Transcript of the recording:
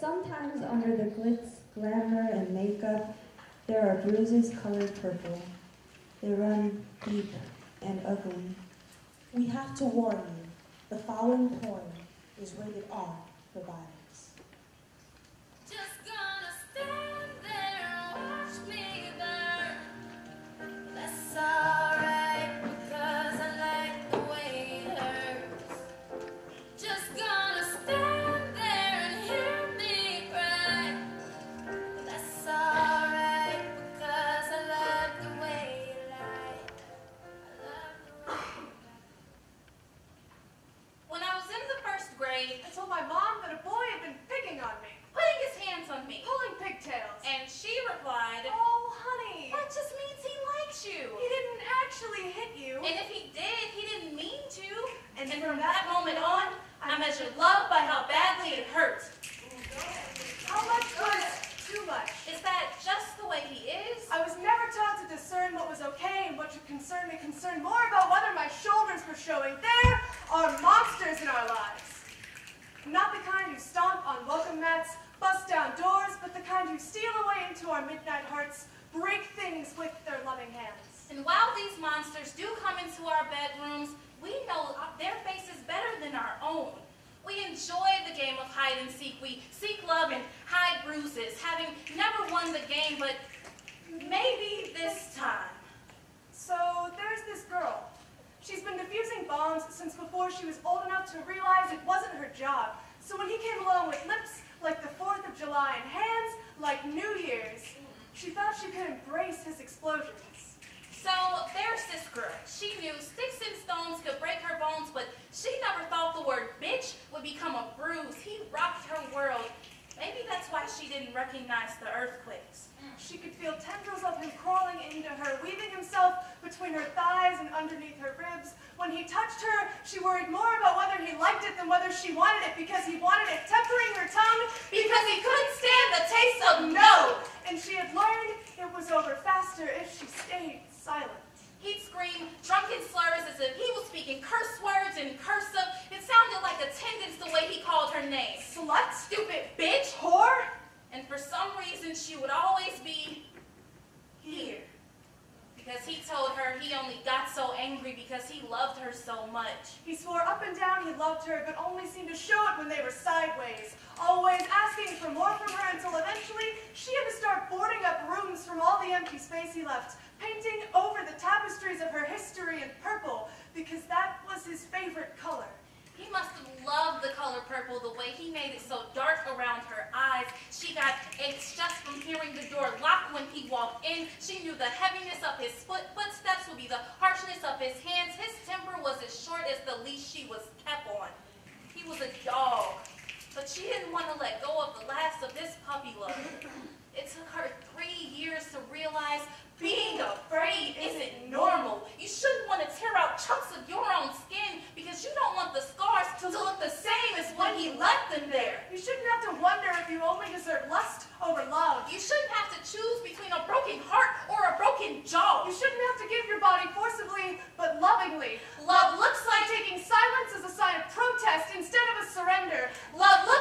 Sometimes under the glitz, glamour, and makeup, there are bruises colored purple. They run deep and ugly. We have to warn you, the following poem is rated R for violence. Just gonna stand there and watch me burn. That's alright because I like the way it hurts. Just gonna stand there and hear me cry. That's alright because I love the way you lie. I love the way you lie. When I was in the first grade, I told my mom that a boy had been picking on me, putting his hands on me, pulling pigtails. and she replied, Oh, honey, that just means he likes you. he didn't actually hit you. And if he did, he didn't mean to. And And from from that moment on, I measured love by how badly it hurt. How much was too much? Is that just the way he is? I was never taught to discern what was okay and what should concern me. Concerned more about whether my shoulders were showing. There are monsters in our lives. Not the kind who stomp on welcome mats, bust down doors, but the kind who steal away into our midnight hearts, break things with their loving hands. And while these monsters do come into our bedrooms, we know their faces better than our own. We enjoy the game of hide and seek. We seek love and hide bruises, having never won the game, but maybe this time. So there's this girl. She's been defusing bombs since before she was old enough to realize it wasn't her job. So when he came along with lips like the 4th of July and hands like New Year's, she thought she could embrace his explosions. So there's this girl. She knew sticks and stones could break her bones, but she never thought the word bitch would become a bruise. He rocked her world. Maybe that's why she didn't recognize the earthquakes. She could feel tendrils of him crawling into her, weaving himself between her thighs and underneath her ribs. When he touched her, she worried more about whether he liked it than whether she wanted it, because he wanted it, tempering her tongue, Because he couldn't stand the taste of no. and she had learned it was over faster if she stayed silent. He'd scream drunken slurs as if he was speaking curse words in cursive. It sounded like attendance the way he called her name. Slut? Stupid bitch. Whore? And for some reason, she would always be here. Because he told her he only got so angry because he loved her so much. He swore up and down he loved her, but only seemed to show it when they were sideways, always asking for more from her until eventually she had to start boarding up rooms from all the empty space he left, painting over the tapestries of her history in purple, because that was his favorite color. He must have loved the color purple, the way he made it so dark around her eyes. She got aches just from hearing the door lock when he walked in. She knew the heaviness of his footsteps would be the harshness of his hands. His temper was as short as the leash she was kept on. He was a dog, but she didn't want to let go of the last of this puppy love. It took her 3 years to realize being afraid isn't normal. You shouldn't want to tear out chunks of your own skin because you don't want the scars to look the same as when he left them there. You shouldn't have to wonder if you only deserve lust over love. You shouldn't have to choose between a broken heart or a broken jaw. You shouldn't have to give your body forcibly, but lovingly. Love looks like Taking silence as a sign of protest instead of a surrender. love looks